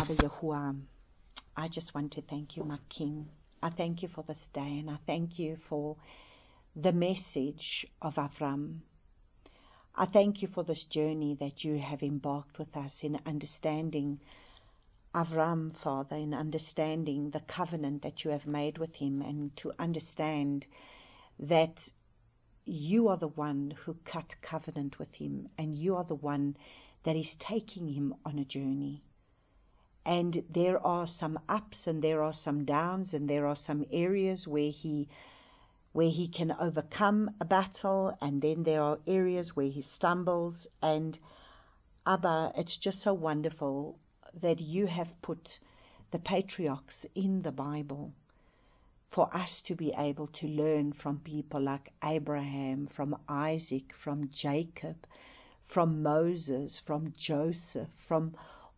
Abba Yahuwah, I just want to thank you, my King. I thank you for this day, and I thank you for the message of Avram. I thank you for this journey that you have embarked with us in understanding Avram, Father, in understanding the covenant that you have made with him, and to understand that you are the one who cut covenant with him, and you are the one that is taking him on a journey. And there are some ups and there are some downs, and there are some areas where he can overcome a battle, and then there are areas where he stumbles. And Abba, it's just so wonderful that you have put the patriarchs in the Bible for us to be able to learn from people like Abraham, from Isaac, from Jacob, from Moses, from Joseph, from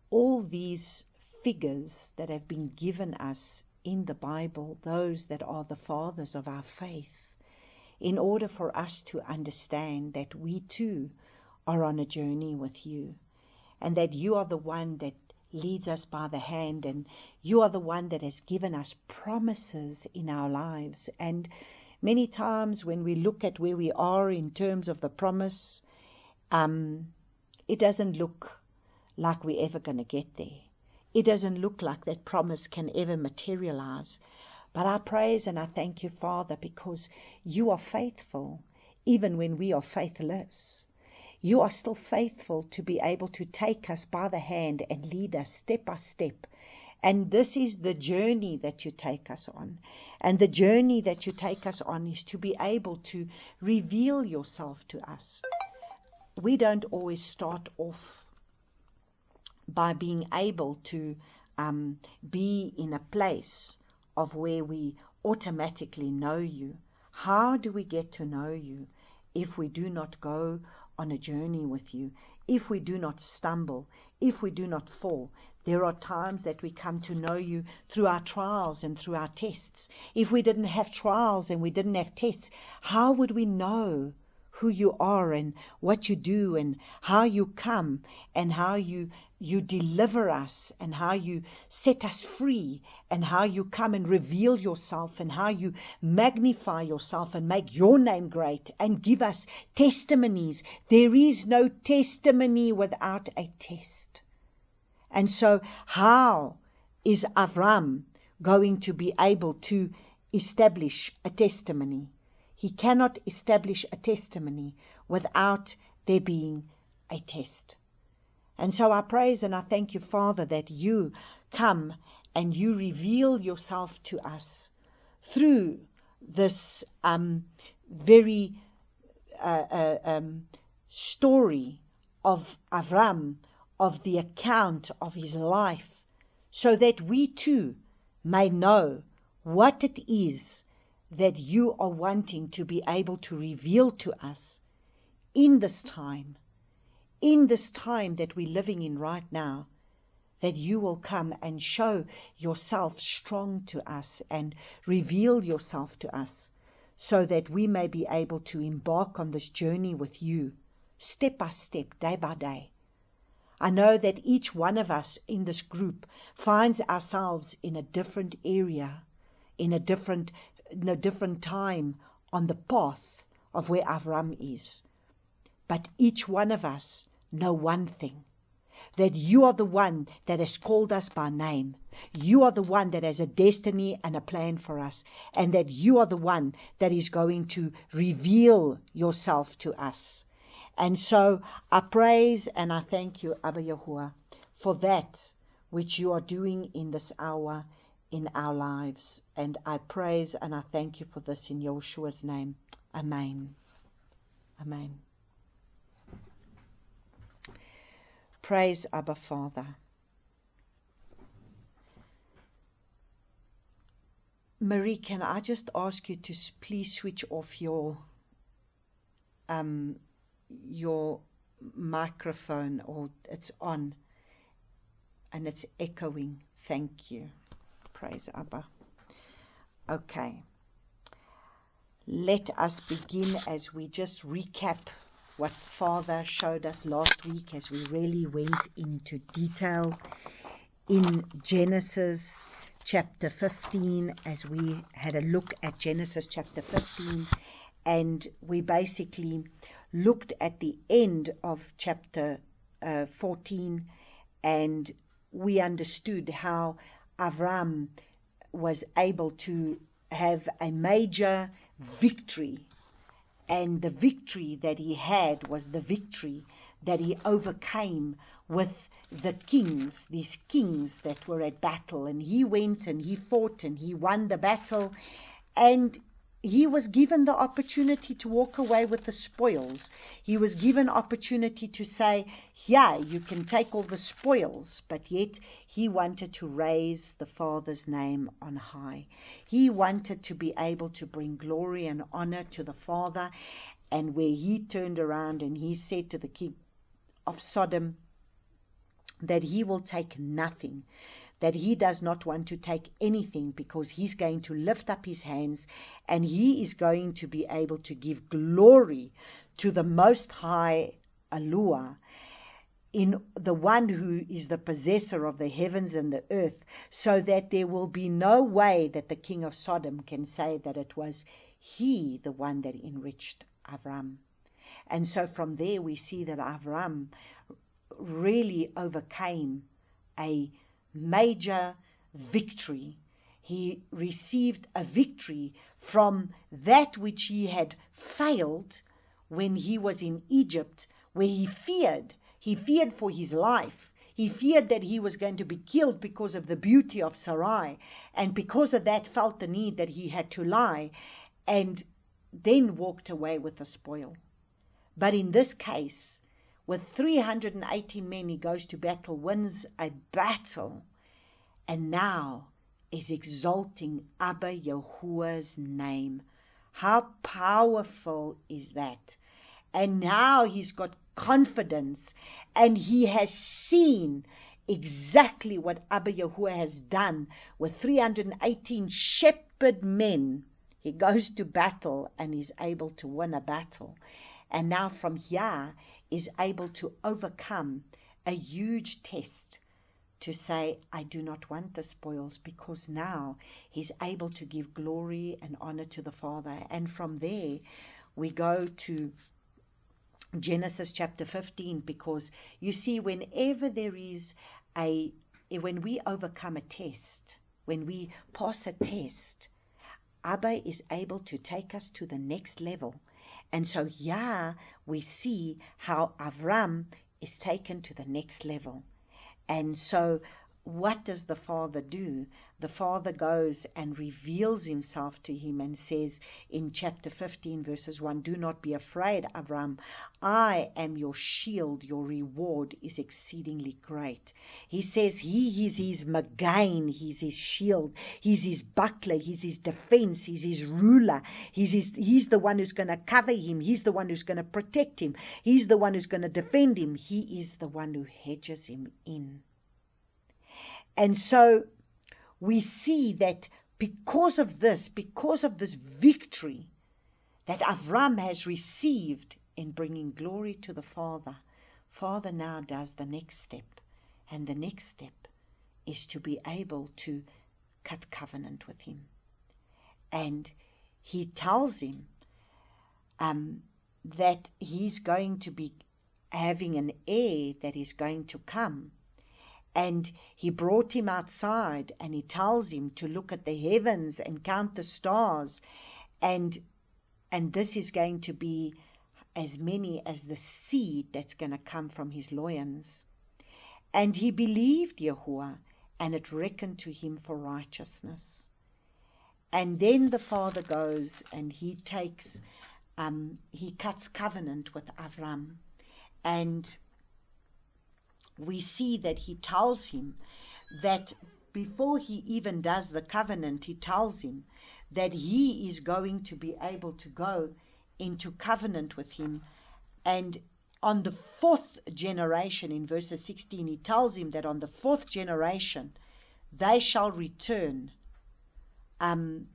all these figures that have been given us in the Bible, those that are the fathers of our faith, in order for us to understand that we too are on a journey with you, and that you are the one that leads us by the hand, and you are the one that has given us promises in our lives. And many times when we look at where we are in terms of the promise, it doesn't look like we're ever going to get there. It doesn't look like that promise can ever materialize. But I praise and I thank you, Father, because you are faithful even when we are faithless. You are still faithful to be able to take us by the hand and lead us step by step. And this is the journey that you take us on. And the journey that you take us on is to be able to reveal yourself to us. We don't always start off by being able to be in a place of where we automatically know you. How do we get to know you if we do not go on a journey with you, if we do not stumble, if we do not fall? There are times that we come to know you through our trials and through our tests. If we didn't have trials and we didn't have tests, how would we know who you are and what you do and how you come and how you deliver us and how you set us free and how you come and reveal yourself and how you magnify yourself and make your name great and give us testimonies? There is no testimony without a test. And so how is Avram going to be able to establish a testimony? He cannot establish a testimony without there being a test. And so I praise and I thank you, Father, that you come and you reveal yourself to us through this very story of Avram, of the account of his life, so that we too may know what it is that you are wanting to be able to reveal to us in this time that we're living in right now, that you will come and show yourself strong to us and reveal yourself to us, so that we may be able to embark on this journey with you, step by step, day by day. I know that each one of us in this group finds ourselves in a different area, in a different time on the path of where Avram is. But each one of us know one thing, that you are the one that has called us by name. You are the one that has a destiny and a plan for us, and that you are the one that is going to reveal yourself to us. And so I praise and I thank you, Abba Yahuwah, for that which you are doing in this hour in our lives. And I praise and I thank you for this in Yeshua's name. Amen. Amen. Praise Abba Father. Marie, can I just ask you to please switch off your microphone, or it's on and it's echoing. Thank you. Praise Abba. Okay. Let us begin as we just recap what Father showed us last week, as we really went into detail in Genesis chapter 15, as we had a look at Genesis chapter 15, and we basically looked at the end of chapter 14, and we understood how Avram was able to have a major victory, and the victory that he had was the victory that he overcame with the kings, these kings that were at battle, and he went and he fought and he won the battle, and he was given the opportunity to walk away with the spoils. He was given opportunity to say, yeah, you can take all the spoils, but yet he wanted to raise the Father's name on high. He wanted to be able to bring glory and honor to the Father, and where he turned around and he said to the king of Sodom that he will take nothing, that he does not want to take anything, because he's going to lift up his hands and he is going to be able to give glory to the Most High Alua, in the one who is the possessor of the heavens and the earth, so that there will be no way that the king of Sodom can say that it was he, the one that enriched Avram. And so from there we see that Avram really overcame a major victory. He received a victory from that which he had failed when he was in Egypt, where he feared for his life. He feared that he was going to be killed because of the beauty of Sarai, and because of that felt the need that he had to lie, and then walked away with the spoil. But in this case, with 380 men, he goes to battle, wins a battle, and now is exalting Abba Yahuwah's name. How powerful is that? And now he's got confidence, and he has seen exactly what Abba Yahuwah has done with 318 shepherd men. He goes to battle and is able to win a battle. And now from here is able to overcome a huge test, to say, I do not want the spoils, because now he's able to give glory and honor to the Father. And from there we go to Genesis chapter 15, because you see, whenever there is when we overcome a test, when we pass a test, Abba is able to take us to the next level. And so here we see how Avram is taken to the next level. And so what does the Father do? The Father goes and reveals himself to him and says in chapter 15 verses 1, do not be afraid, Avram. I am your shield. Your reward is exceedingly great. He says he is his Magain. He's his shield. He's his buckler. He's his defense. He's his ruler. He's the one who's going to cover him. He's the one who's going to protect him. He's the one who's going to defend him. He is the one who hedges him in. And so we see that because of this victory that Avram has received in bringing glory to the Father, Father now does the next step. And the next step is to be able to cut covenant with him. And he tells him that he's going to be having an heir that is going to come. And he brought him outside, and he tells him to look at the heavens and count the stars. And this is going to be as many as the seed that's going to come from his loins. And he believed Yahuwah, and it reckoned to him for righteousness. And then the Father goes and he takes, he cuts covenant with Avram. And we see that he tells him that before he even does the covenant, he tells him that he is going to be able to go into covenant with him. And on the fourth generation, in verses 16, he tells him that on the fourth generation, they shall return,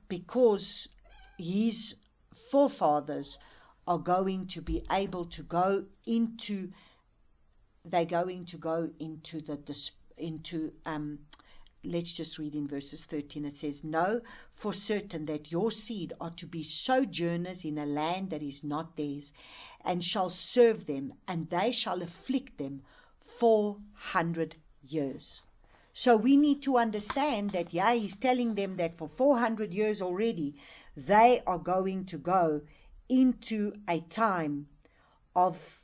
because his forefathers are going to be able to go into, they're going to go into let's just read in verses 13. It says, "Know for certain that your seed are to be sojourners in a land that is not theirs, and shall serve them, and they shall afflict them 400 years." So we need to understand that, he's telling them that for 400 years already, they are going to go into a time of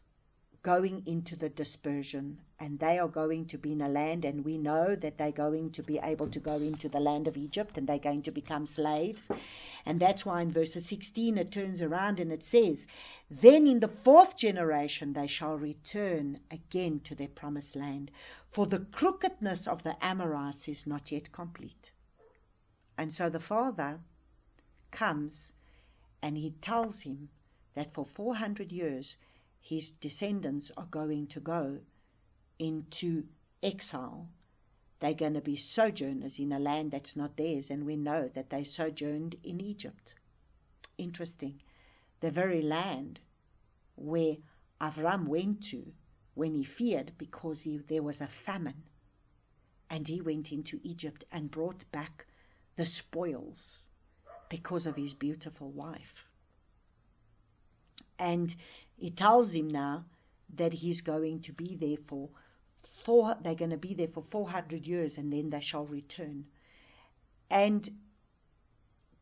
going into the dispersion, and they are going to be in a land, and we know that they're going to be able to go into the land of Egypt, and they're going to become slaves. And that's why in verse 16 it turns around and it says, "Then in the 4th generation they shall return again to their promised land, for the crookedness of the Amorites is not yet complete." And so the father comes and he tells him that for 400 years his descendants are going to go into exile. They're going to be sojourners in a land that's not theirs, and we know that they sojourned in Egypt. Interesting. The very land where Avram went to when he feared because there was a famine, and he went into Egypt and brought back the spoils because of his beautiful wife. And he tells him now that he's going to be there they're going to be there for 400 years, and then they shall return. And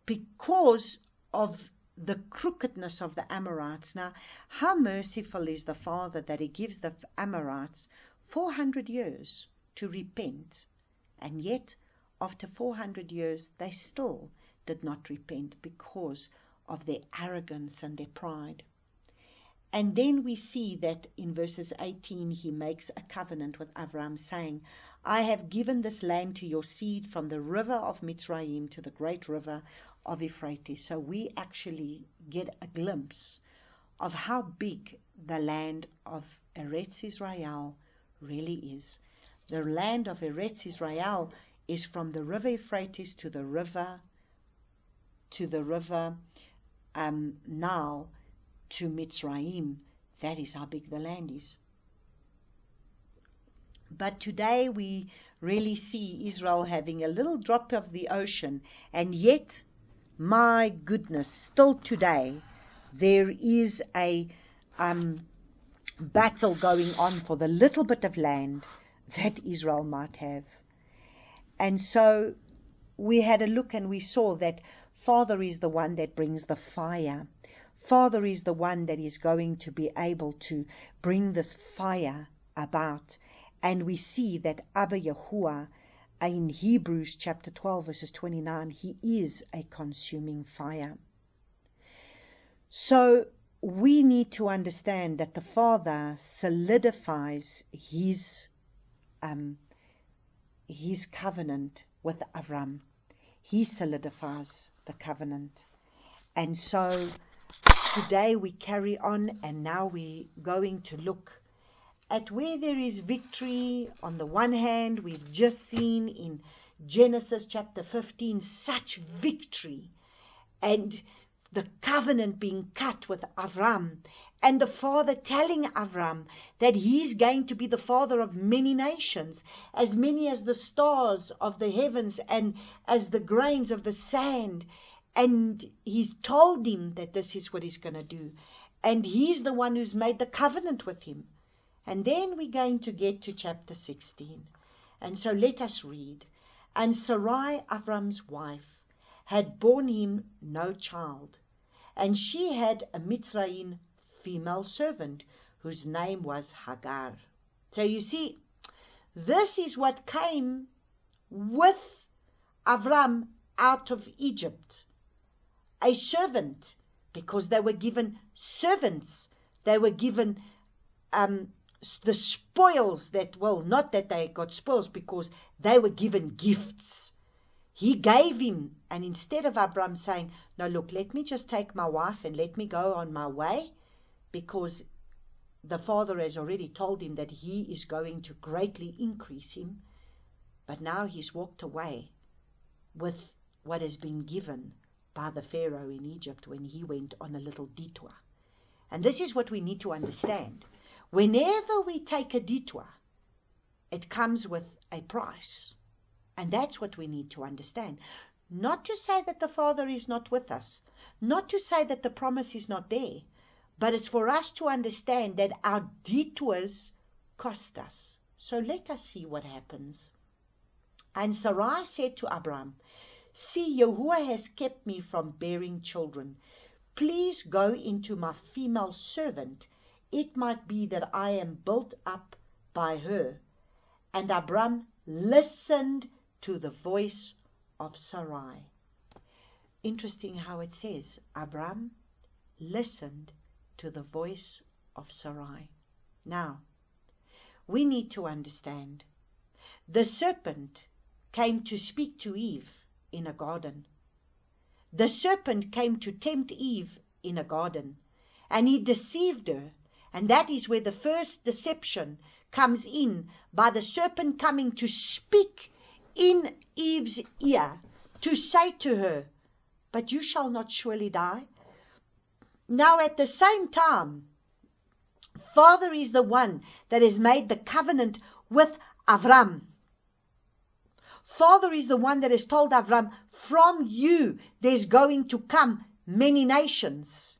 because of the crookedness of the Amorites, now how merciful is the Father that he gives the Amorites 400 years to repent, and yet after 400 years they still did not repent because of their arrogance and their pride. And then we see that in verses 18 he makes a covenant with Avram, saying, "I have given this land to your seed from the river of Mitzrayim to the great river of Euphrates." So we actually get a glimpse of how big the land of Eretz Israel really is. The land of Eretz Israel is from the river Euphrates to the river Nile to Mitzrayim. That is how big the land is. But today we really see Israel having a little drop of the ocean, and yet, my goodness, still today there is a battle going on for the little bit of land that Israel might have. And so we had a look and we saw that Father is the one that brings the fire. Father is the one that is going to be able to bring this fire about. And we see that Abba Yahuwah in Hebrews chapter 12 verses 29, he is a consuming fire. So we need to understand that the Father solidifies his covenant with Avram. He solidifies the covenant. And so today we carry on, and now we're going to look at where there is victory. On the one hand, we've just seen in Genesis chapter 15 such victory, and the covenant being cut with Avram, and the Father telling Avram that he's going to be the father of many nations, as many as the stars of the heavens and as the grains of the sand. And he's told him that this is what he's going to do. And he's the one who's made the covenant with him. And then we're going to get to chapter 16. And so let us read. "And Sarai, Avram's wife, had borne him no child. And she had a Mitzrayim female servant, whose name was Hagar." So you see, this is what came with Avram out of Egypt. A servant, because they were given servants. They were given the spoils not that they got spoils, because they were given gifts. He gave him, and instead of Abram saying, "No, look, let me just take my wife and let me go on my way," because the Father has already told him that he is going to greatly increase him, but now he's walked away with what has been given by the Pharaoh in Egypt when he went on a little detour. And this is what we need to understand. Whenever we take a detour, it comes with a price. And that's what we need to understand. Not to say that the Father is not with us, not to say that the promise is not there, but it's for us to understand that our detours cost us. So let us see what happens. And Sarai said to Abram, "See, Yahuwah has kept me from bearing children. Please go into my female servant. It might be that I am built up by her." And Abram listened to the voice of Sarai. Interesting how it says, Abram listened to the voice of Sarai. Now, we need to understand, the serpent came to speak to Eve in a garden. The serpent came to tempt Eve in a garden, and he deceived her. And that is where the first deception comes in, by the serpent coming to speak in Eve's ear, to say to her, "But you shall not surely die." Now at the same time, Father is the one that has made the covenant with Avram. Father is the one that has told Avram, "From you there's going to come many nations."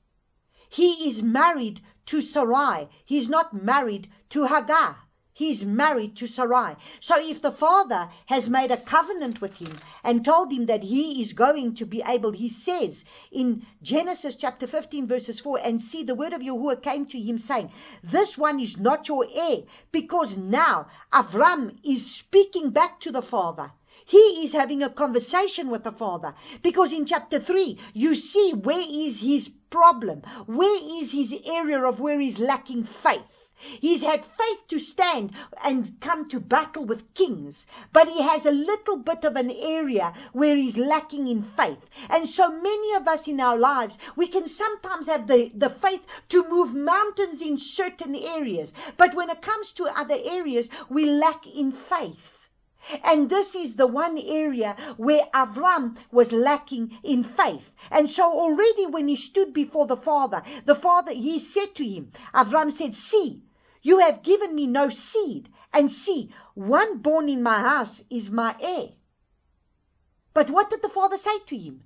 He is married to Sarai. He's not married to Hagar. He's married to Sarai. So if the Father has made a covenant with him and told him that he is going to be able, he says in Genesis chapter 15 verses 4, "And see, the word of Yahuwah came to him saying, this one is not your heir," because now Avram is speaking back to the Father. He is having a conversation with the Father, because in chapter 3, you see where is his problem, where is his area of where he's lacking faith. He's had faith to stand and come to battle with kings, but he has a little bit of an area where he's lacking in faith. And so many of us in our lives, we can sometimes have the faith to move mountains in certain areas, but when it comes to other areas, we lack in faith. And this is the one area where Avram was lacking in faith. And so already when he stood before the Father, he said to him, Avram said, "See, you have given me no seed, and see, one born in my house is my heir." But what did the Father say to him?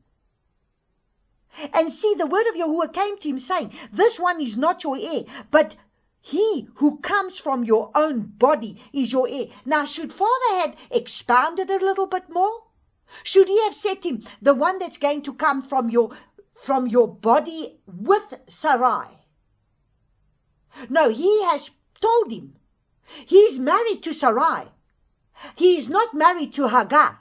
"And see, the word of Yahuwah came to him saying, this one is not your heir, but he who comes from your own body is your heir." Now, should Father had expounded a little bit more? Should he have said to him, the one that's going to come from your body with Sarai? No, he has told him he's married to Sarai. He is not married to Hagar.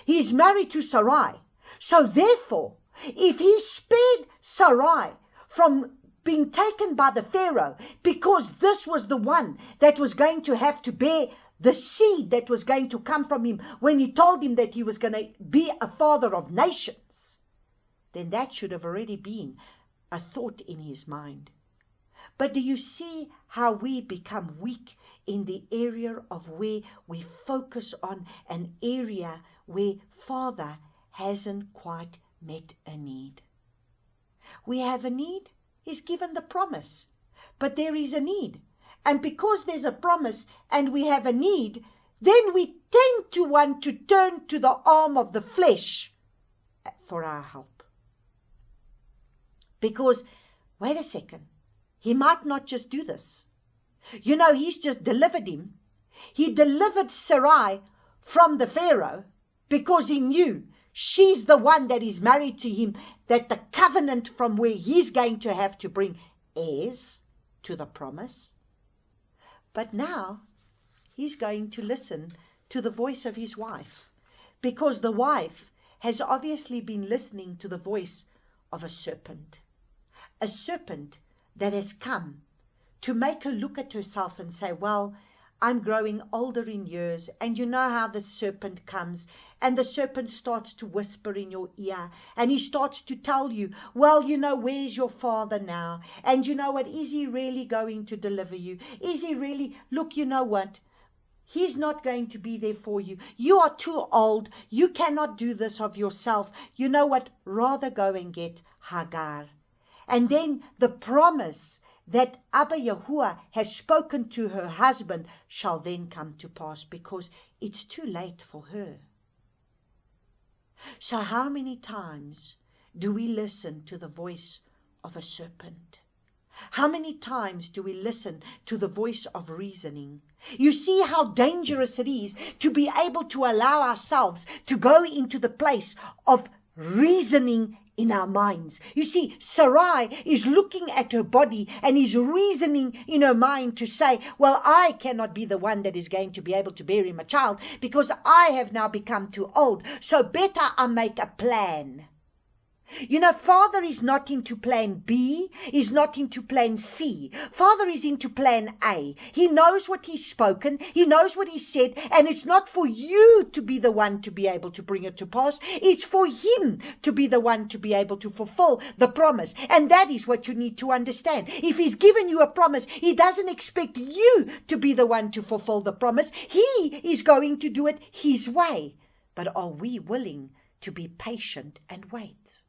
He is married to Sarai. So therefore, if he spared Sarai from being taken by the Pharaoh, because this was the one that was going to have to bear the seed that was going to come from him when he told him that he was going to be a father of nations, then that should have already been a thought in his mind. But do you see how we become weak in the area of where we focus on an area where Father hasn't quite met a need? We have a need. He's given the promise, but there is a need. And because there's a promise and we have a need, then we tend to want to turn to the arm of the flesh for our help. Because, wait a second, he might not just do this. You know, he's just delivered him. He delivered Sarai from the Pharaoh because he knew she's the one that is married to him, that the covenant from where he's going to have to bring heirs to the promise. But now he's going to listen to the voice of his wife, because the wife has obviously been listening to the voice of a serpent that has come to make her look at herself and say, well, I'm growing older in years, and you know how the serpent comes, and the serpent starts to whisper in your ear, and he starts to tell you, well, you know, where's your father now? And you know what, is he really going to deliver you? Is he really, look, you know what? He's not going to be there for you. You are too old. You cannot do this of yourself. You know what? Rather go and get Hagar. And then the promise that Abba Yahuwah has spoken to her husband shall then come to pass, because it's too late for her. So how many times do we listen to the voice of a serpent? How many times do we listen to the voice of reasoning? You see how dangerous it is to be able to allow ourselves to go into the place of reasoning in our minds. You see, Sarai is looking at her body and is reasoning in her mind to say, well, I cannot be the one that is going to be able to bear him a child because I have now become too old. So better I make a plan. You know, Father is not into plan B, is not into plan C. Father is into plan A. He knows what he's spoken, he knows what he said, and it's not for you to be the one to be able to bring it to pass. It's for him to be the one to be able to fulfill the promise. And that is what you need to understand. If he's given you a promise, he doesn't expect you to be the one to fulfill the promise. He is going to do it his way. But are we willing to be patient and wait?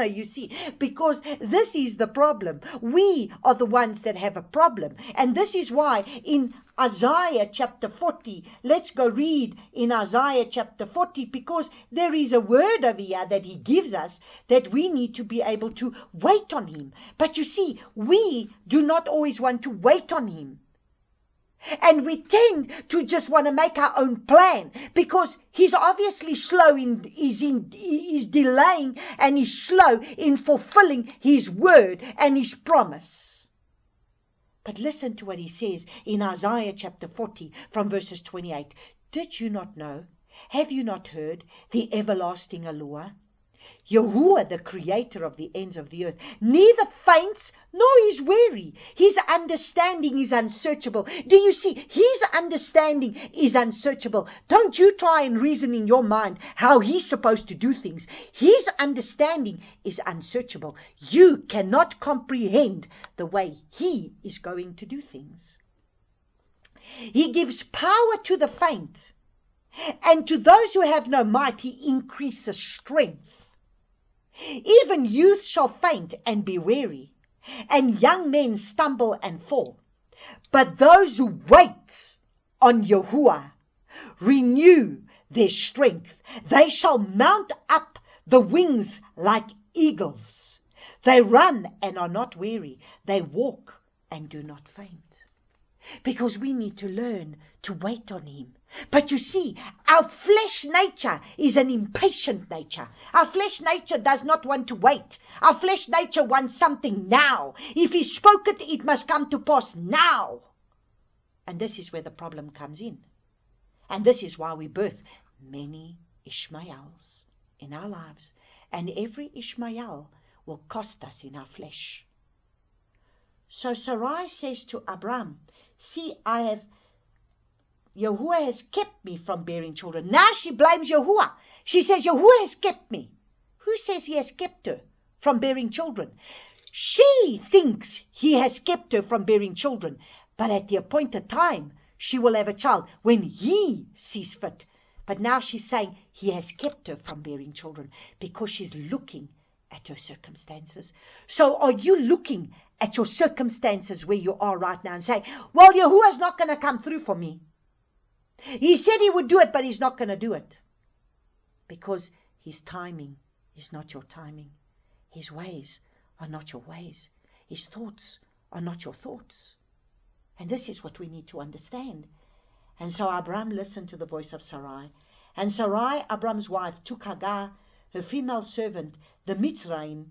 You see, because this is the problem. We are the ones that have a problem. And this is why in Isaiah chapter 40, let's go read in Isaiah chapter 40, because there is a word over here that he gives us that we need to be able to wait on him. But you see, we do not always want to wait on him. And we tend to just want to make our own plan because he's obviously is delaying and he's slow in fulfilling his word and his promise. But listen to what he says in Isaiah chapter 40 from verses 28. Did you not know? Have you not heard the everlasting allure? Yahuwah, the creator of the ends of the earth, neither faints nor is weary. His understanding is unsearchable. Do you see? His understanding is unsearchable. Don't you try and reason in your mind how he's supposed to do things. His understanding is unsearchable. You cannot comprehend the way he is going to do things. He gives power to the faint, and to those who have no might he increases strength. Even youth shall faint and be weary, and young men stumble and fall. But those who wait on Yahuwah renew their strength. They shall mount up the wings like eagles. They run and are not weary. They walk and do not faint. Because we need to learn to wait on him. But you see, our flesh nature is an impatient nature. Our flesh nature does not want to wait. Our flesh nature wants something now. If he spoke it, it must come to pass now. And this is where the problem comes in. And this is why we birth many Ishmaels in our lives. And every Ishmael will cost us in our flesh. So Sarai says to Abram, see, Yahuwah has kept me from bearing children. Now she blames Yahuwah. She says, Yahuwah has kept me. Who says he has kept her from bearing children? She thinks he has kept her from bearing children. But at the appointed time, she will have a child when he sees fit. But now she's saying he has kept her from bearing children because she's looking at her circumstances. So are you looking at your circumstances where you are right now and saying, well, Yahuwah's not going to come through for me. He said he would do it, but he's not going to do it. Because his timing is not your timing. His ways are not your ways. His thoughts are not your thoughts. And this is what we need to understand. And so Abram listened to the voice of Sarai. And Sarai, Abram's wife, took Hagar, her female servant, the Mitzrayim,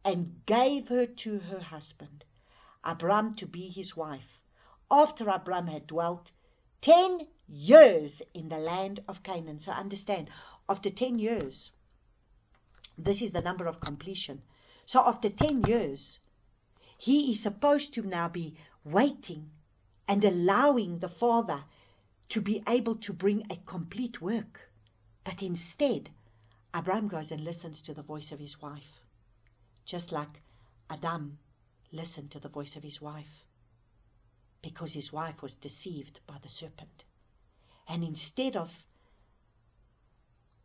and gave her to her husband, Abram, to be his wife, after Abram had dwelt 10 years in the land of Canaan. So understand, after 10 years, this is the number of completion. So after 10 years, he is supposed to now be waiting and allowing the father to be able to bring a complete work. But instead, Abram goes and listens to the voice of his wife, just like Adam listened to the voice of his wife, because his wife was deceived by the serpent. And instead of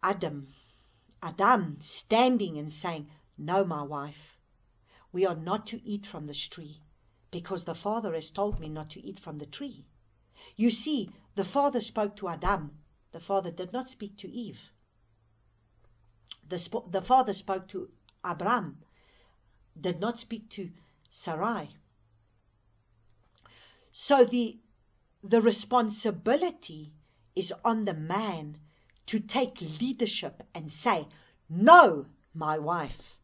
Adam standing and saying, no, my wife, we are not to eat from this tree, because the Father has told me not to eat from the tree. You see, the Father spoke to Adam. The Father did not speak to Eve. The Father spoke to Abraham, did not speak to Sarai. So the responsibility is on the man to take leadership and say, no, my wife,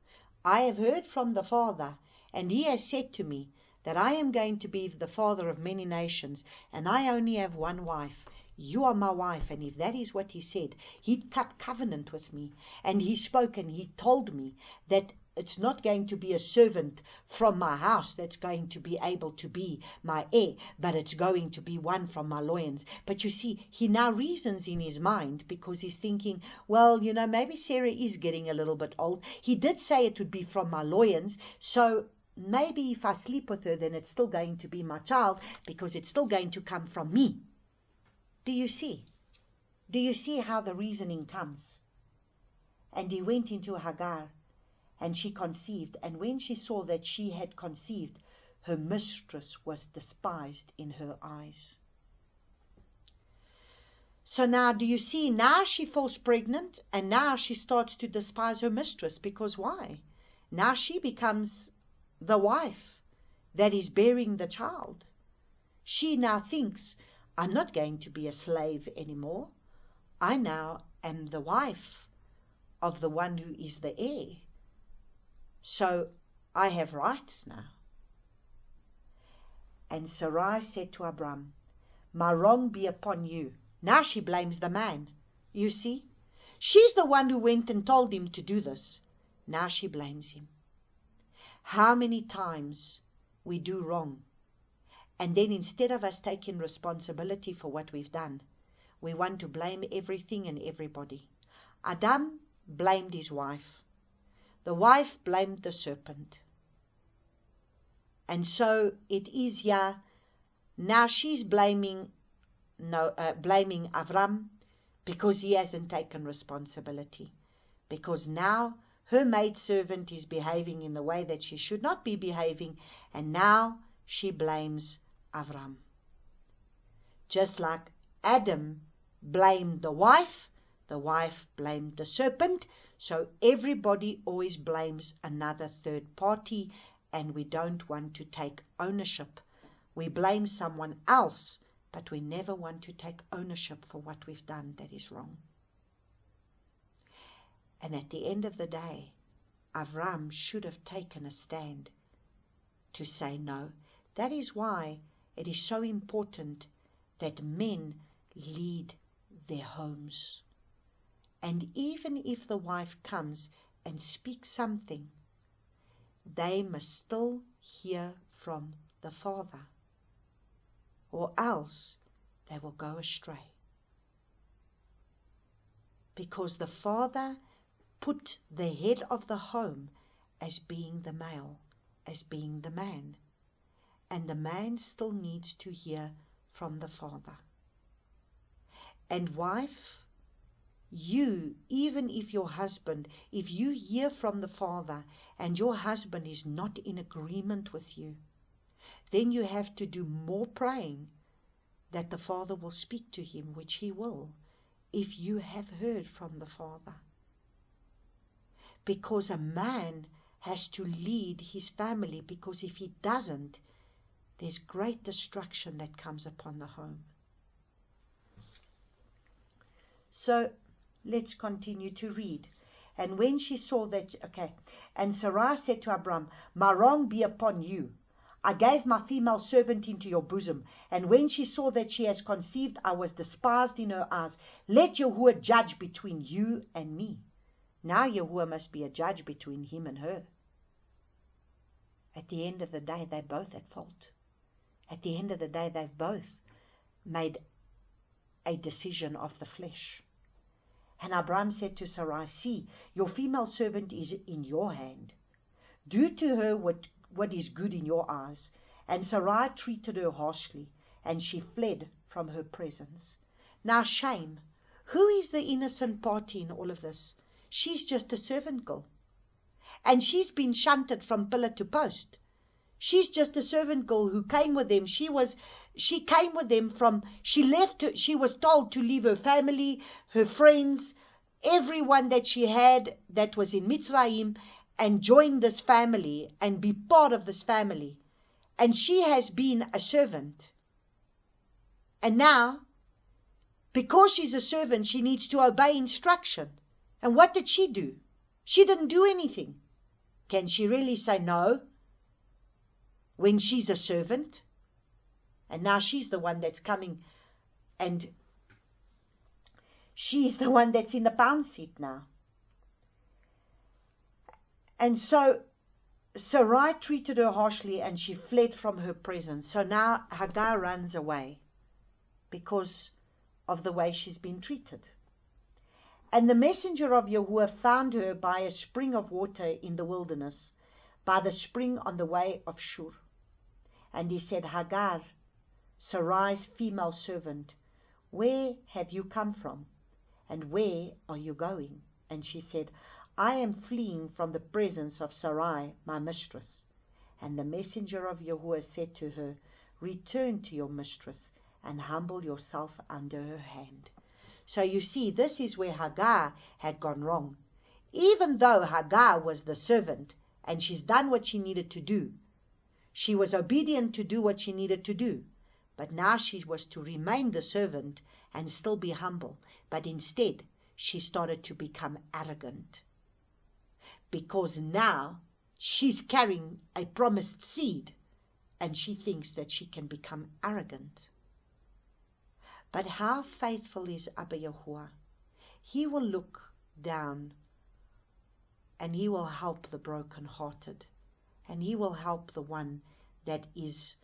I have heard from the Father, and he has said to me that I am going to be the father of many nations, and I only have one wife. You are my wife. And if that is what he said, he cut covenant with me, and he spoke and he told me that it's not going to be a servant from my house that's going to be able to be my heir, but it's going to be one from my loins. But you see, he now reasons in his mind, because he's thinking, well, maybe Sarah is getting a little bit old. He did say it would be from my loins, so maybe if I sleep with her, then it's still going to be my child, because it's still going to come from me. Do you see? Do you see how the reasoning comes? And he went into Hagar, and she conceived, and when she saw that she had conceived, her mistress was despised in her eyes. So now, do you see, now she falls pregnant, and now she starts to despise her mistress. Because why? Now she becomes the wife that is bearing the child. She now thinks, I'm not going to be a slave anymore. I now am the wife of the one who is the heir. So I have rights now. And Sarai said to Abram, my wrong be upon you. Now she blames the man. You see, she's the one who went and told him to do this. Now she blames him. How many times we do wrong, and then instead of us taking responsibility for what we've done, we want to blame everything and everybody. Adam blamed his wife. The wife blamed the serpent. And so it is here. Now she's blaming Avram because he hasn't taken responsibility. Because now her maidservant is behaving in the way that she should not be behaving, and now she blames Avram. Just like Adam blamed the wife blamed the serpent. So everybody always blames another third party, and we don't want to take ownership. We blame someone else, but we never want to take ownership for what we've done that is wrong. And at the end of the day, Avram should have taken a stand to say no. That is why it is so important that men lead their homes. And even if the wife comes and speaks something, they must still hear from the father, or else they will go astray. Because the father put the head of the home as being the male, as being the man. And the man still needs to hear from the father. And wife, you, even if your husband, if you hear from the father and your husband is not in agreement with you, then you have to do more praying that the father will speak to him, which he will, if you have heard from the father. Because a man has to lead his family, because if he doesn't, there's great destruction that comes upon the home. So let's continue to read. And when she saw that, and Sarai said to Abram, my wrong be upon you. I gave my female servant into your bosom, and when she saw that she has conceived, I was despised in her eyes. Let Yahuwah judge between you and me. Now Yahuwah must be a judge between him and her. At the end of the day, they're both at fault. At the end of the day, they've both made a decision of the flesh. And Abram said to Sarai, see, your female servant is in your hand. Do to her what is good in your eyes. And Sarai treated her harshly, and she fled from her presence. Now shame. Who is the innocent party in all of this? She's just a servant girl. And she's been shunted from pillar to post. She's just a servant girl who came with them. She came with them she was told to leave her family, her friends, everyone that she had that was in Mitzrayim, and join this family and be part of this family. And she has been a servant. And now, because she's a servant, she needs to obey instruction. And what did she do? She didn't do anything. Can she really say no when she's a servant? And now she's the one that's coming, and she's the one that's in the pound seat now. And so Sarai treated her harshly, and she fled from her presence. So now Hagar runs away because of the way she's been treated. And the messenger of Yahuwah found her by a spring of water in the wilderness, by the spring on the way of Shur. And he said, Hagar, Sarai's female servant, where have you come from, and where are you going? And she said, I am fleeing from the presence of Sarai, my mistress. And the messenger of Yahuwah said to her, return to your mistress, and humble yourself under her hand. So you see, this is where Hagar had gone wrong. Even though Hagar was the servant, and she's done what she needed to do, she was obedient to do what she needed to do. But now she was to remain the servant and still be humble. But instead, she started to become arrogant. Because now she's carrying a promised seed, and she thinks that she can become arrogant. But how faithful is Abba Yahuwah? He will look down, and he will help the brokenhearted, and he will help the one that is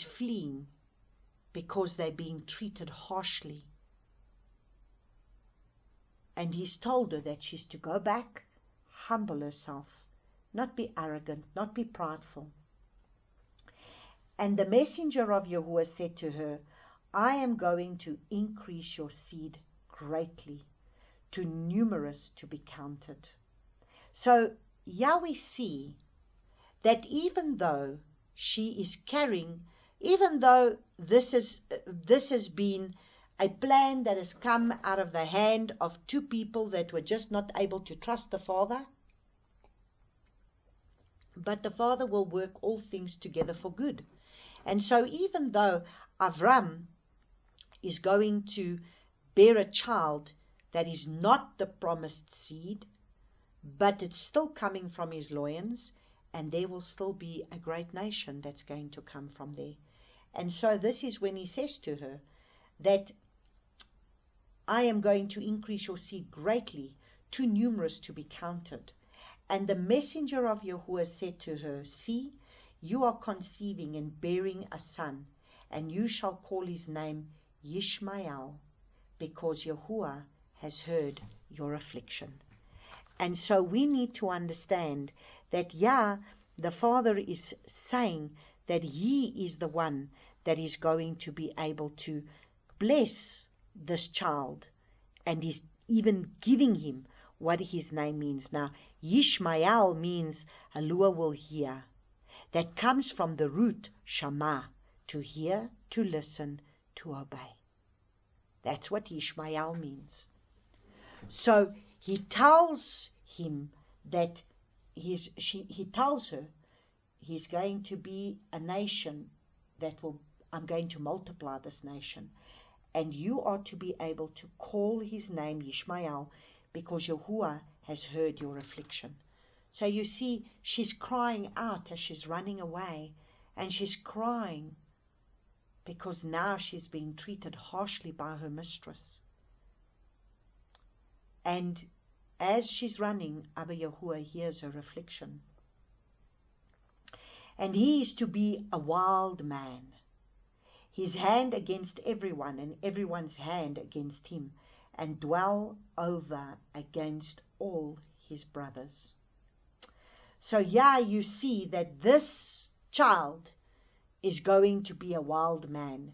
fleeing because they're being treated harshly. And he's told her that she's to go back, humble herself, not be arrogant, not be prideful. And the messenger of Yahuwah said to her, I am going to increase your seed greatly, too numerous to be counted. So here we see that even though she is carrying, even though this has been a plan that has come out of the hand of two people that were just not able to trust the Father, but the Father will work all things together for good. And so even though Avram is going to bear a child that is not the promised seed, but it's still coming from his loins, and there will still be a great nation that's going to come from there. And so this is when he says to her that I am going to increase your seed greatly, too numerous to be counted. And the messenger of Yahuwah said to her, see, you are conceiving and bearing a son, and you shall call his name Ishmael, because Yahuwah has heard your affliction. And so we need to understand that, the Father is saying that he is the one that is going to be able to bless this child, and is even giving him what his name means. Now, Ishmael means Alua will hear. That comes from the root Shama, to hear, to listen, to obey. That's what Ishmael means. So he tells him that he tells her he's going to be a nation I'm going to multiply this nation. And you are to be able to call his name Ishmael, because Yahuwah has heard your affliction. So you see, she's crying out as she's running away, and she's crying because now she's being treated harshly by her mistress. And as she's running, Abba Yahuwah hears her affliction. And he is to be a wild man, his hand against everyone, and everyone's hand against him, and dwell over against all his brothers. So you see that this child is going to be a wild man,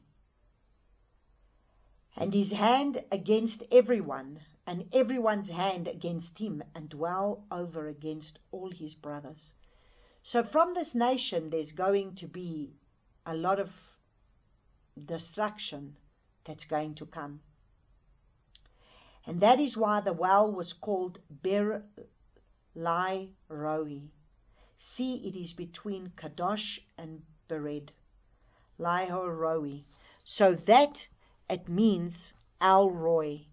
and his hand against everyone, and everyone's hand against him, and dwell over against all his brothers. So from this nation there's going to be a lot of destruction that's going to come. And that is why the well was called Ber-lai-roi. See, it is between Kadosh and Bered. Lai-roi. So that it means El-roi.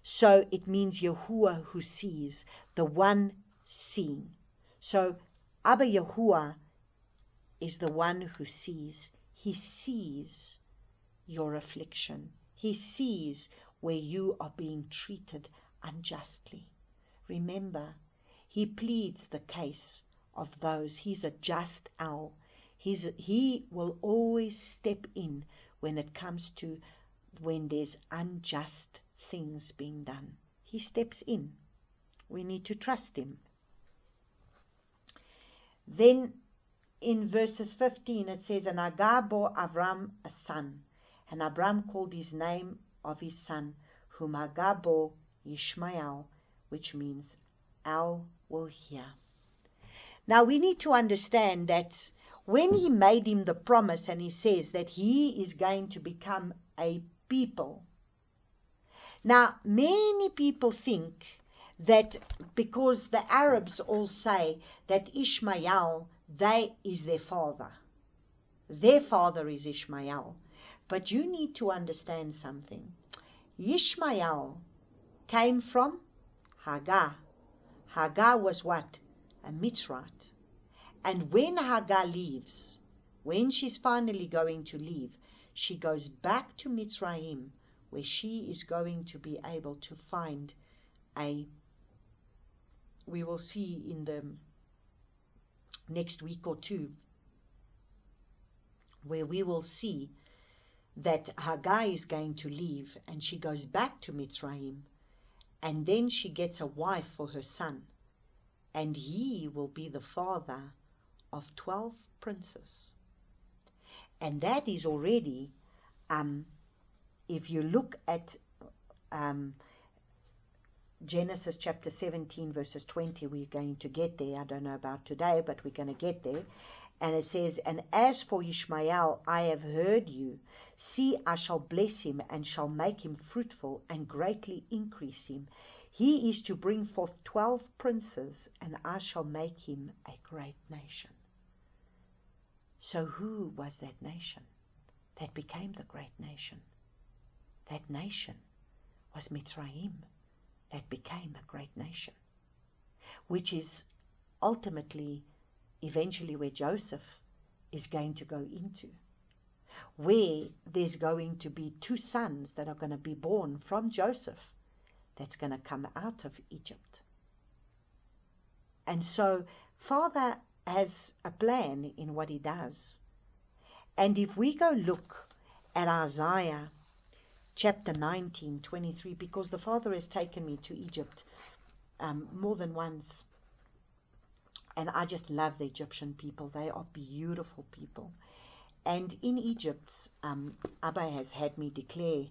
So it means Yahuwah who sees, the one seeing. So Abba Yahuwah is the one who sees. He sees your affliction. He sees where you are being treated unjustly. Remember, he pleads the case of those. He's a just El. He will always step in when it comes to when there's unjust things being done. He steps in. We need to trust him. Then in verses 15 it says, and Hagar bore Avram a son, and Abram called his name of his son, whom Hagar bore, Ishmael, which means El will hear. Now we need to understand that when he made him the promise and he says that he is going to become a people. Now many people think that because the Arabs all say that Ishmael, is their father. Their father is Ishmael. But you need to understand something. Ishmael came from Hagar. Hagar was what? A Mitzrite. And when Hagar leaves, when she's finally going to leave, she goes back to Mitzrayim, where she is going to be able to find we will see in the next week or two, where we will see that Hagar is going to leave and she goes back to Mitzrayim, and then she gets a wife for her son, and he will be the father of 12 princes. And that is already, if you look at Genesis chapter 17 verses 20, we're going to get there. I don't know about today, but we're going to get there. And it says, and as for Ishmael, I have heard you. See, I shall bless him and shall make him fruitful and greatly increase him. He is to bring forth 12 princes, and I shall make him a great nation. So who was that nation that became the great nation? That nation was Mitzrayim, that became a great nation, which is ultimately, eventually, where Joseph is going to go into, where there's going to be 2 sons that are going to be born from Joseph that's going to come out of Egypt. And so Father has a plan in what he does. And if we go look at Isaiah chapter 19:23, because the Father has taken me to Egypt more than once, and I just love the Egyptian people. They are beautiful people. And in Egypt, Abba has had me declare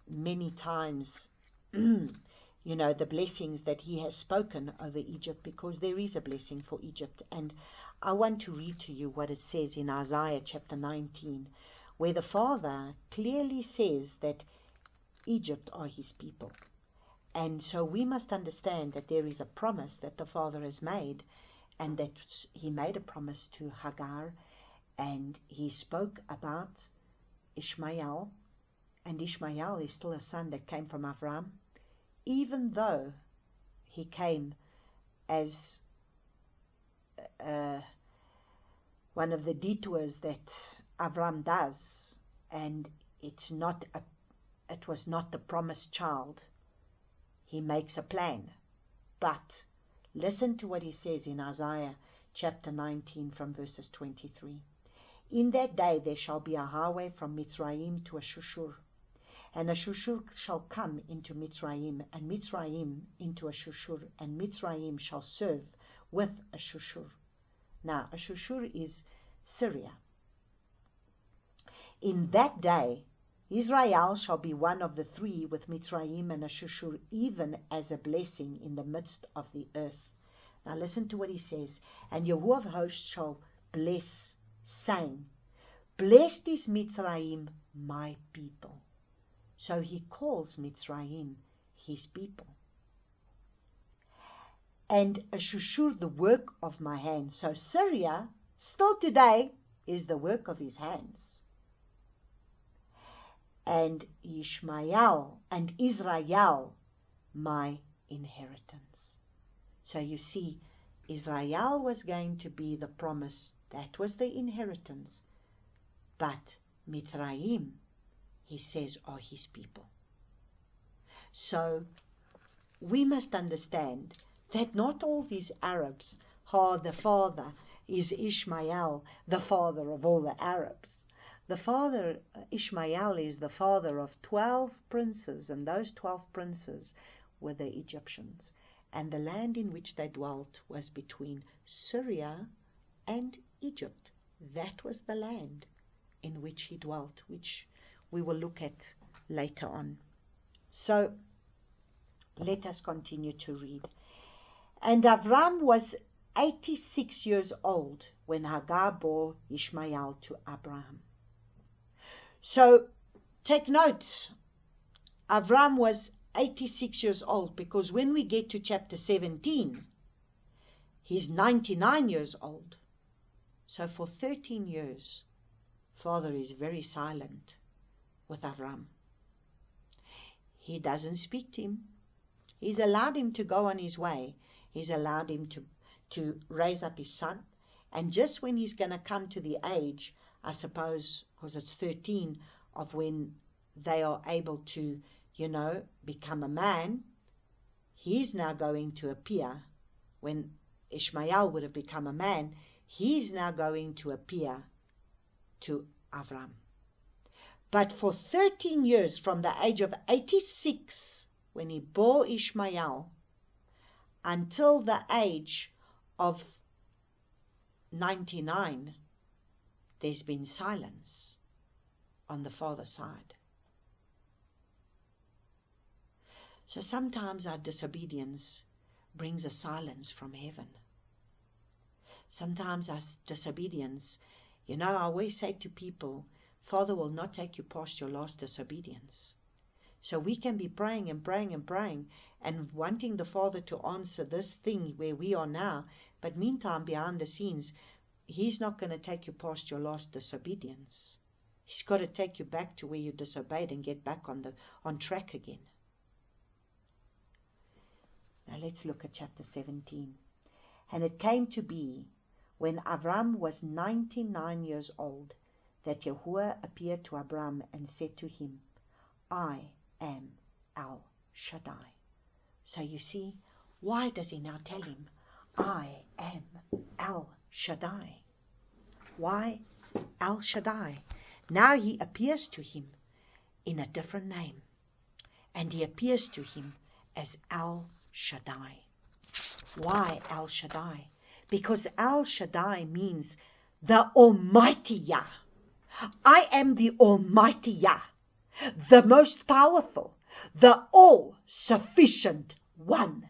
many times, the blessings that he has spoken over Egypt, because there is a blessing for Egypt. And I want to read to you what it says in Isaiah chapter 19, where the Father clearly says that Egypt are his people. And so we must understand that there is a promise that the Father has made, and that he made a promise to Hagar, and he spoke about Ishmael, and Ishmael is still a son that came from Avram, even though he came as one of the detours that Avram does, and it was not the promised child. He makes a plan. But listen to what he says in Isaiah chapter 19 from verses 23. In that day there shall be a highway from Mitzrayim to Ashur, and Ashur shall come into Mitzrayim, and Mitzrayim into Ashur, and Mitzrayim shall serve with Ashur. Now, Ashur is Syria. In that day Israel shall be one of the three with Mitzrayim and Ashur, even as a blessing in the midst of the earth. Now listen to what he says. And Yahuwah of hosts shall bless, saying, blessed is Mitzrayim, my people. So he calls Mitzrayim his people. And Ashur, the work of my hands. So Syria, still today, is the work of his hands. And Ishmael and Israel, my inheritance. So you see, Israel was going to be the promise. That was the inheritance. But Mitzrayim, he says, are his people. So we must understand that not all these Arabs are the father is Ishmael, the father of all the Arabs. The father, Ishmael, is the father of 12 princes, and those 12 princes were the Egyptians. And the land in which they dwelt was between Syria and Egypt. That was the land in which he dwelt, which we will look at later on. So let us continue to read. And Avram was 86 years old when Hagar bore Ishmael to Abraham. So take note, Avram was 86 years old, because when we get to chapter 17, he's 99 years old. So for 13 years, Father is very silent with Avram. He doesn't speak to him. He's allowed him to go on his way. He's allowed him to raise up his son. And just when he's going to come to the age, I suppose, because it's 13, of when they are able to, become a man, he's now going to appear. When Ishmael would have become a man, he's now going to appear to Avram. But for 13 years, from the age of 86, when he bore Ishmael, until the age of 99, there's been silence on the father side. So sometimes our disobedience brings a silence from heaven. Sometimes our disobedience, I always say to people, Father will not take you past your last disobedience. So we can be praying and praying and praying and wanting the Father to answer this thing where we are now, but meantime, behind the scenes, He's not going to take you past your last disobedience. He's got to take you back to where you disobeyed and get back on track again. Now let's look at chapter 17. And it came to be, when Avram was 99 years old, that Yahuwah appeared to Abram and said to him, I am El Shaddai. So you see, why does he now tell him, I am El Shaddai? Why El Shaddai? Now he appears to him in a different name. And he appears to him as El Shaddai. Why El Shaddai? Because El Shaddai means the Almighty Yah. I am the Almighty Yah, the most powerful, the all-sufficient one.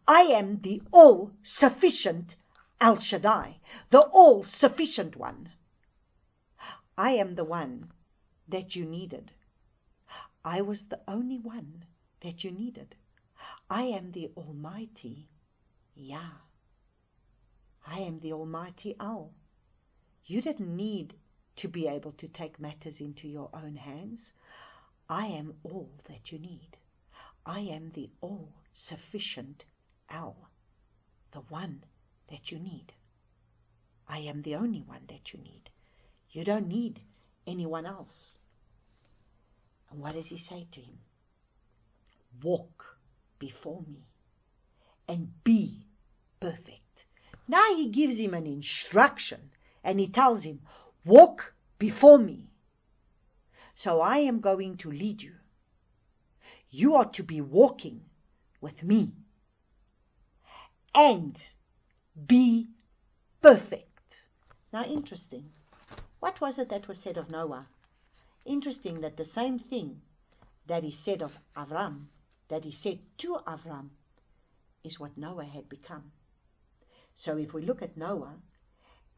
I am the all-sufficient El Shaddai, the all-sufficient one. I am the one that you needed. I was the only one that you needed. I am the Almighty Yah. I am the Almighty El. You didn't need to be able to take matters into your own hands. I am all that you need. I am the all-sufficient El, the one that you need. I am the only one that you need. You don't need anyone else. And what does he say to him? Walk before me and be perfect. Now he gives him an instruction and he tells him, walk before me. So I am going to lead you. You are to be walking with me and be perfect. Now interesting. What was it that was said of Noah? interesting that the same thing that he said of Avram, that he said to Avram, is what Noah had become. So if we look at Noah,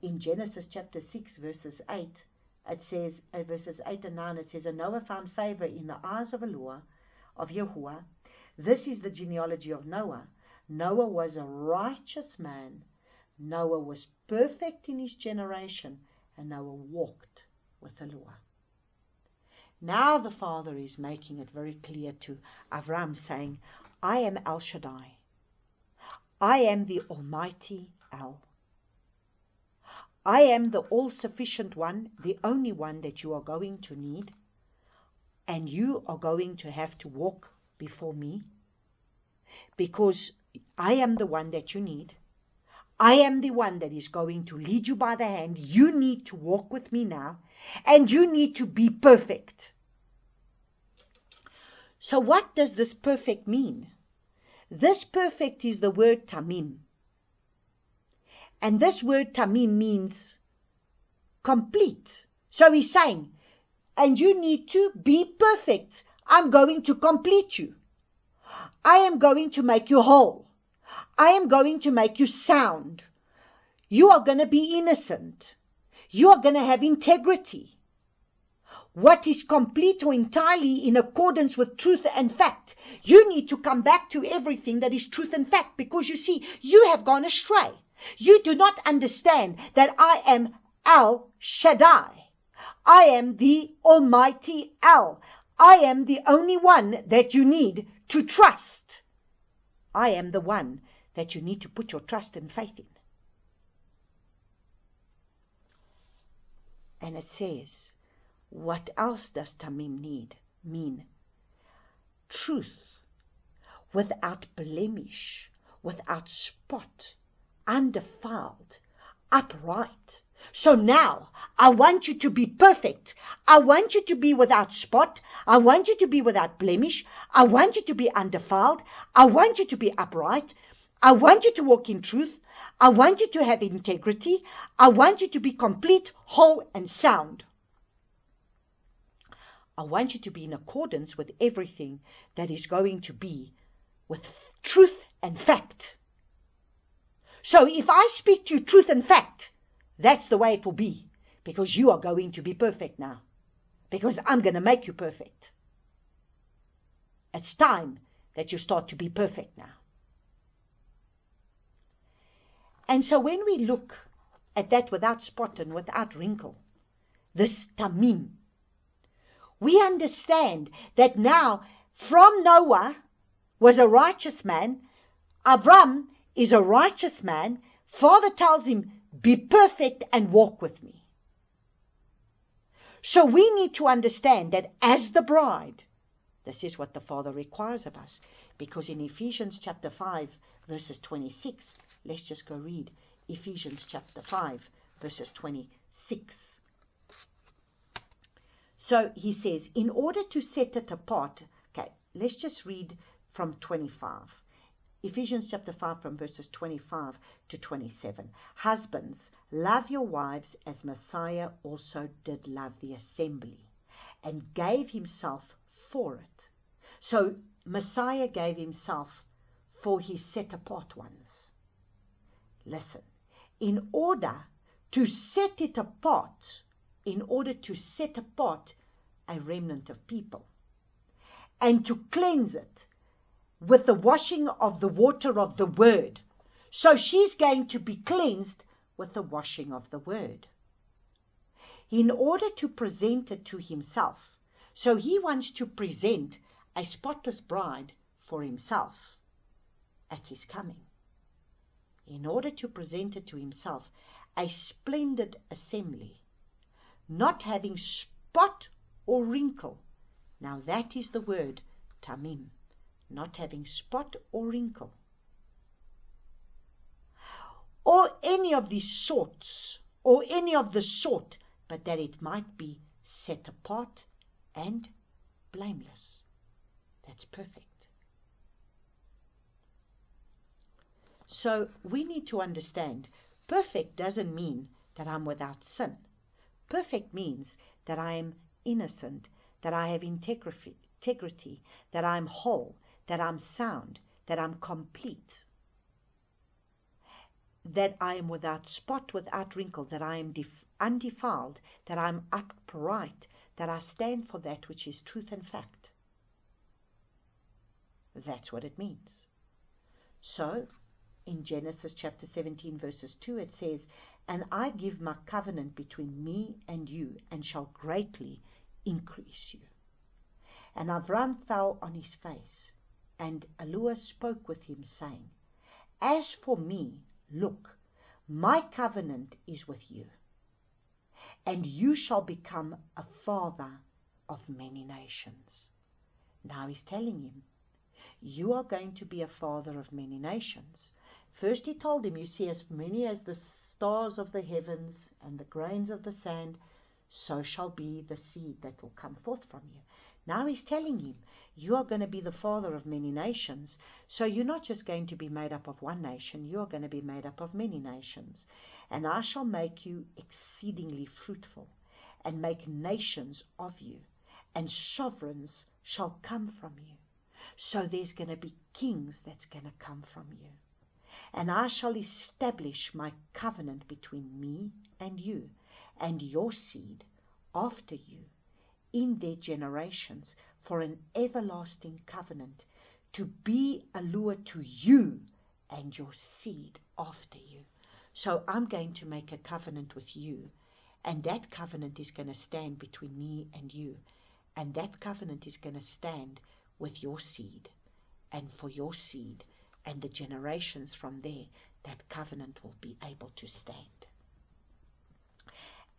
in Genesis chapter 6, verses 8, it says, verses 8 and 9, it says, and Noah found favor in the eyes of Yahuwah. This is the genealogy of Noah. Noah was a righteous man. Noah was perfect in his generation, and Noah walked with the Lord. Now the Father is making it very clear to Avram, saying, I am El Shaddai. I am the Almighty El. I am the all-sufficient one, the only one that you are going to need, and you are going to have to walk before me, because I am the one that you need. I am the one that is going to lead you by the hand. You need to walk with me now, and you need to be perfect. So what does this perfect mean? This perfect is the word tamim. And this word tamim means complete. So he's saying, and you need to be perfect. I'm going to complete you. I am going to make you whole. I am going to make you sound. You are going to be innocent. You are going to have integrity. What is complete or entirely in accordance with truth and fact. You need to come back to everything that is truth and fact, because you see, you have gone astray. You do not understand that I am El Shaddai. I am the Almighty El. I am the only one that you need to trust. I am the one that you need to put your trust and faith in. And it says, what else does tamim mean? Truth, without blemish, without spot, undefiled, upright. So now, I want you to be perfect. I want you to be without spot. I want you to be without blemish. I want you to be undefiled. I want you to be upright. I want you to walk in truth. I want you to have integrity. I want you to be complete, whole, and sound. I want you to be in accordance with everything that is going to be with truth and fact. So if I speak to you truth and fact, that's the way it will be, because you are going to be perfect now, because I'm going to make you perfect. It's time that you start to be perfect now. And so when we look at that without spot and without wrinkle, this tamim, we understand that now from Noah was a righteous man, Avram is a righteous man. Father tells him, be perfect and walk with me. So we need to understand that as the bride, this is what the Father requires of us. Because in Ephesians chapter 5, verses 26, let's just go read Ephesians chapter 5, verses 26. So he says, in order to set it apart, okay, let's just read from 25. Ephesians chapter 5 from verses 25 to 27. Husbands, love your wives as Messiah also did love the assembly and gave himself for it. So Messiah gave himself for his set apart ones. Listen, in order to set it apart, in order to set apart a remnant of people and to cleanse it with the washing of the water of the word. So she's going to be cleansed with the washing of the word. In order to present it to himself. So he wants to present a spotless bride for himself at his coming. In order to present it to himself, a splendid assembly, not having spot or wrinkle. Now that is the word tamim. Not having spot or wrinkle, or any of these sorts, or any of the sort, but that it might be set apart and blameless. That's perfect. So we need to understand, perfect doesn't mean that I'm without sin. Perfect means that I am innocent, that I have integrity, that I'm whole, that I'm sound, that I'm complete, that I am without spot, without wrinkle, that I am undefiled, that I am upright, that I stand for that which is truth and fact. That's what it means. So, in Genesis chapter 17 verses 2 it says, "And I give my covenant between me and you, and shall greatly increase you." And Avram fell on his face, and Allah spoke with him, saying, "As for me, look, my covenant is with you, and you shall become a father of many nations." Now he's telling him, you are going to be a father of many nations. First he told him, you see, as many as the stars of the heavens and the grains of the sand, so shall be the seed that will come forth from you. Now he's telling him, you are going to be the father of many nations. So you're not just going to be made up of one nation, you are going to be made up of many nations. And I shall make you exceedingly fruitful, and make nations of you, and sovereigns shall come from you. So there's going to be kings that's going to come from you. And I shall establish my covenant between me and you, and your seed after you, in their generations, for an everlasting covenant, to be a lure to you and your seed after you. So I'm going to make a covenant with you, and that covenant is going to stand between me and you, and that covenant is going to stand with your seed, and for your seed and the generations from there, that covenant will be able to stand.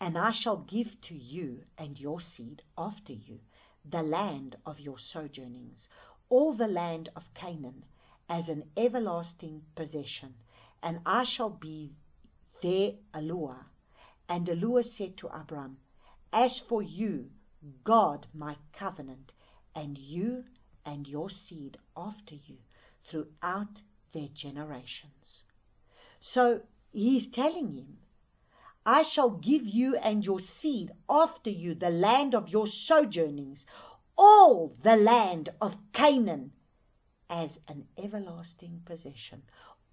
And I shall give to you and your seed after you the land of your sojournings, all the land of Canaan, as an everlasting possession, and I shall be their Allah. And Allah said to Abram, "As for you, guard my covenant, and you and your seed after you throughout their generations." So he's telling him, I shall give you and your seed after you the land of your sojournings, all the land of Canaan, as an everlasting possession.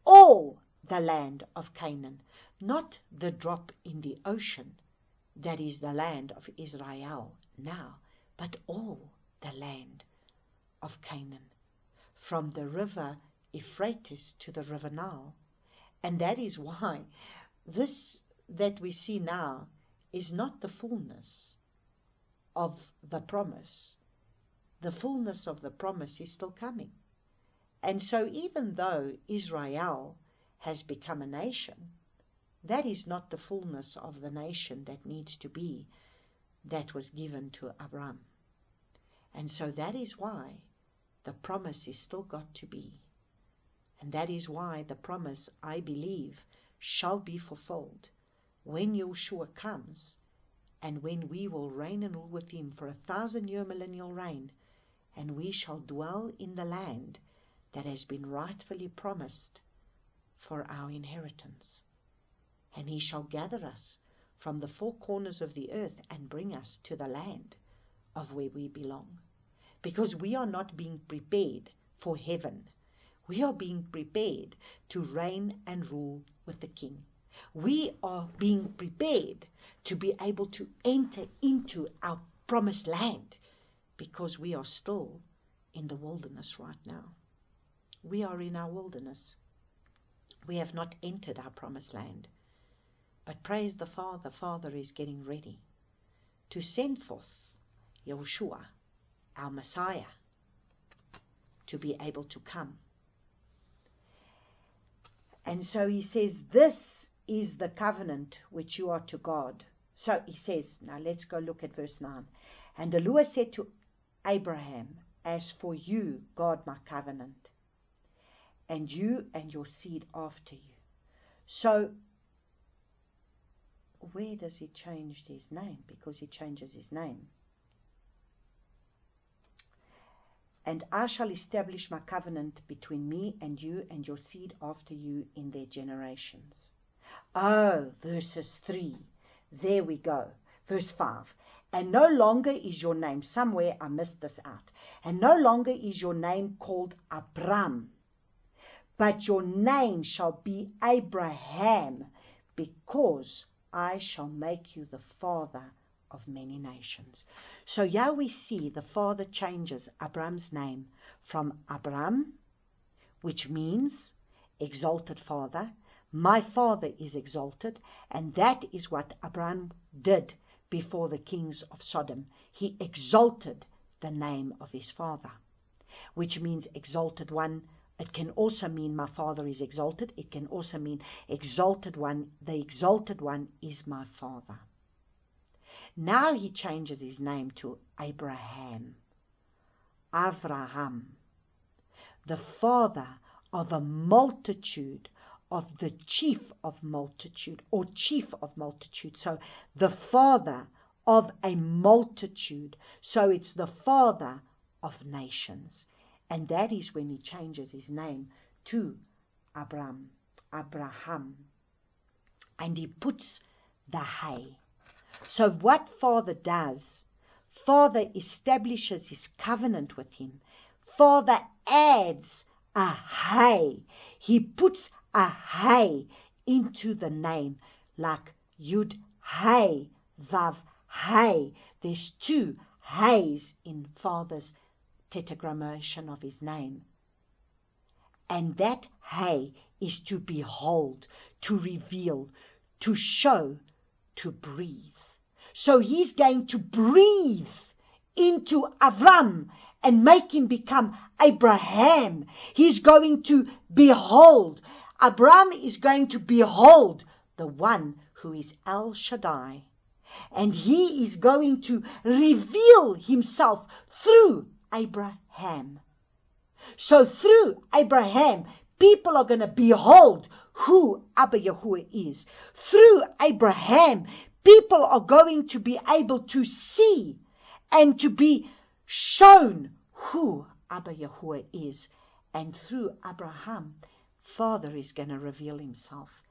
All the land of Canaan, not the drop in the ocean, that is the land of Israel now, but all the land of Canaan, from the river Euphrates to the river Nile. And that is why this that we see now is not the fullness of the promise. The fullness of the promise is still coming. And so even though Israel has become a nation, that is not the fullness of the nation that needs to be, that was given to Abram. And so that is why the promise is still got to be. And that is why the promise, I believe, shall be fulfilled when Yeshua comes, and when we will reign and rule with him for 1,000-year millennial reign, and we shall dwell in the land that has been rightfully promised for our inheritance. And he shall gather us from the four corners of the earth and bring us to the land of where we belong. Because we are not being prepared for heaven. We are being prepared to reign and rule with the King. We are being prepared to be able to enter into our promised land, because we are still in the wilderness right now. We are in our wilderness. We have not entered our promised land. But praise the Father, Father is getting ready to send forth Yeshua, our Messiah, to be able to come. And so he says, this is the covenant which you are to guard. So he says, now let's go look at verse 9. And the Lord said to Abraham, as for you, guard my covenant, and you and your seed after you. So where does he change his name? Because he changes his name. And I shall establish my covenant between me and you and your seed after you in their generations. Oh, verses 3. There we go. Verse 5. And no longer is your name, somewhere I missed this out, and no longer is your name called Abram, but your name shall be Abraham, because I shall make you the father of many nations. So here we see the father changes Abram's name from Abram, which means exalted father. My father is exalted, and that is what Abram did before the kings of Sodom. He exalted the name of his father, which means exalted one. It can also mean my father is exalted. It can also mean exalted one. The exalted one is my father. Now he changes his name to Abraham, Avraham, the father of a multitude, of the chief of multitude, or chief of multitude. So the father of a multitude. So it's the father of nations. And that is when he changes his name to Abraham. And he puts the hay. So what Father does, Father establishes his covenant with him. Father adds a hay. He puts a hay into the name, like Yud Hay, Vav Hay. There's two hays in Father's tetragrammaton of his name. And that hay is to behold, to reveal, to show, to breathe. So he's going to breathe into Avram and make him become Abraham. He's going to behold. Abraham is going to behold the one who is El Shaddai. And he is going to reveal himself through Abraham. So through Abraham, people are going to behold who Abba Yahuwah is. Through Abraham, people are going to be able to see and to be shown who Abba Yahuwah is. And through Abraham, Father is going to reveal himself.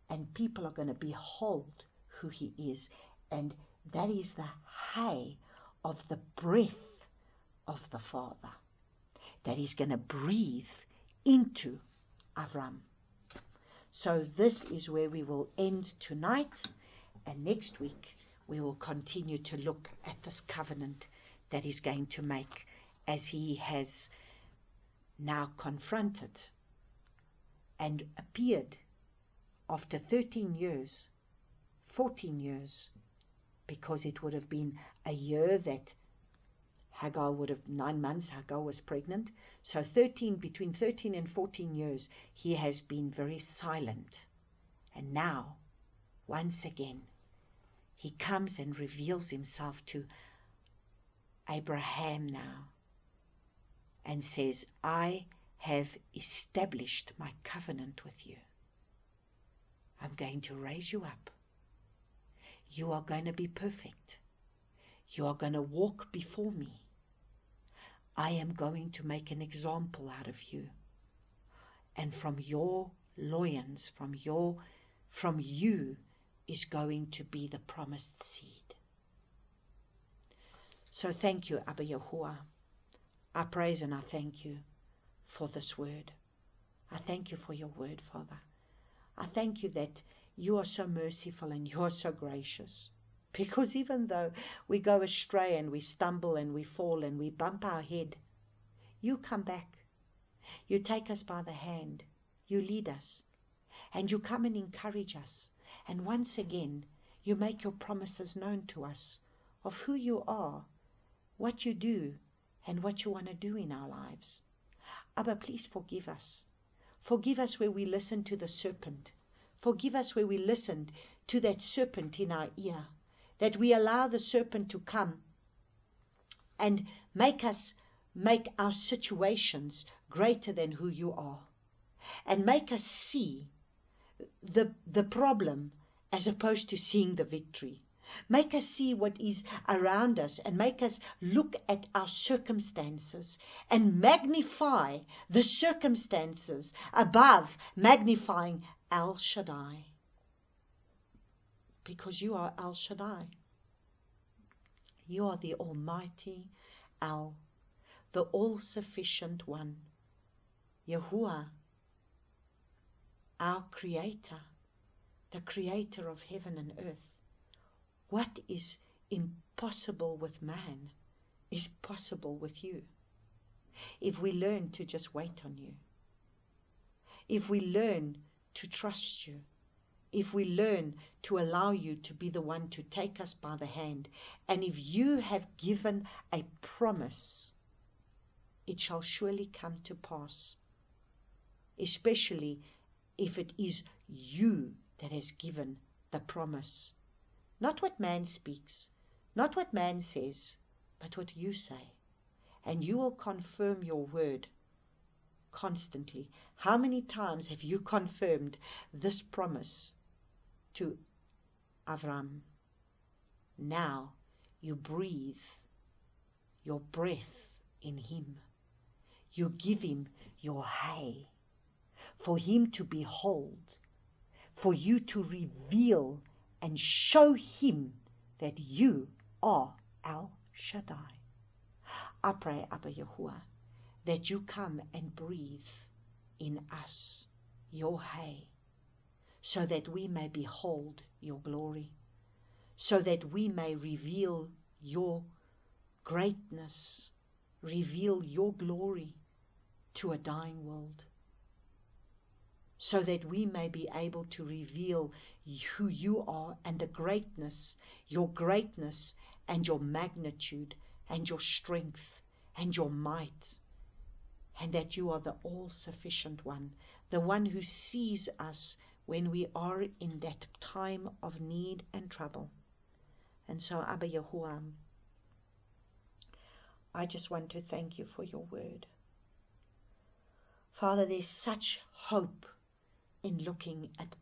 And people are going to behold who he is. And that is the hay of the breath of the Father that he's going to breathe into Avram. So this is where we will end tonight, and next week we will continue to look at this covenant that he's going to make as he has now confronted and appeared after 13 years, 14 years, because it would have been a year that Hagar would have, 9 months, Hagar was pregnant. So between 13 and 14 years, he has been very silent. And now, once again, he comes and reveals himself to Abraham now and says, I have established my covenant with you. I'm going to raise you up. You are going to be perfect. You are going to walk before me. I am going to make an example out of you. And from your loins, from you is going to be the promised seed. So thank you, Abba Yahuwah. I praise and I thank you for this word. I thank you for your word, Father. I thank you that you are so merciful and you are so gracious. Because even though we go astray and we stumble and we fall and we bump our head, you come back. You take us by the hand. You lead us. And you come and encourage us. And once again, you make your promises known to us of who you are, what you do, and what you want to do in our lives. Abba, please forgive us. Forgive us where we listened to the serpent. Forgive us where we listened to that serpent in our ear. That we allow the serpent to come and make our situations greater than who you are. And make us see the problem as opposed to seeing the victory. Make us see what is around us and make us look at our circumstances and magnify the circumstances above magnifying El Shaddai. Because you are El Shaddai. You are the Almighty El, the all-sufficient one, Yahuwah, our Creator, the Creator of heaven and earth. What is impossible with man is possible with you. If we learn to just wait on you, if we learn to trust you, if we learn to allow you to be the one to take us by the hand, and if you have given a promise, it shall surely come to pass, especially if it is you that has given the promise. Not what man speaks, not what man says, but what you say. And you will confirm your word constantly. How many times have you confirmed this promise to Avram? Now you breathe your breath in him. You give him your hay, for him to behold, for you to reveal and show him that you are El Shaddai. I pray, Abba Yahuwah, that you come and breathe in us your hay, so that we may behold your glory, so that we may reveal your greatness, reveal your glory to a dying world, so that we may be able to reveal who you are and the greatness and your magnitude and your strength and your might, and that you are the all-sufficient one, the one who sees us when we are in that time of need and trouble. And so, Abba Yahuwah, I just want to thank you for your word. Father, there's such hope in looking at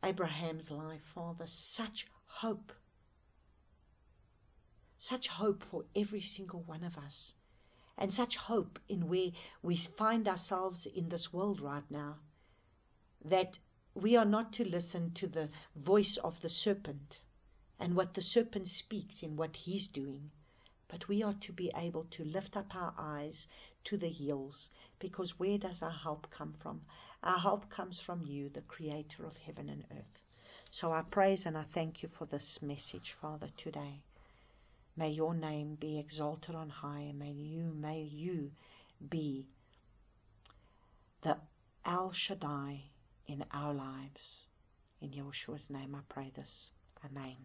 Abraham's life, Father, such hope for every single one of us, and such hope in where we find ourselves in this world right now, that we are not to listen to the voice of the serpent and what the serpent speaks in what he's doing, but we are to be able to lift up our eyes to the hills, because where does our help come from? Our help comes from you, the Creator of heaven and earth. So I praise and I thank you for this message, Father, today. May your name be exalted on high, and may you be the El Shaddai in our lives. In Yeshua's name I pray this. Amen.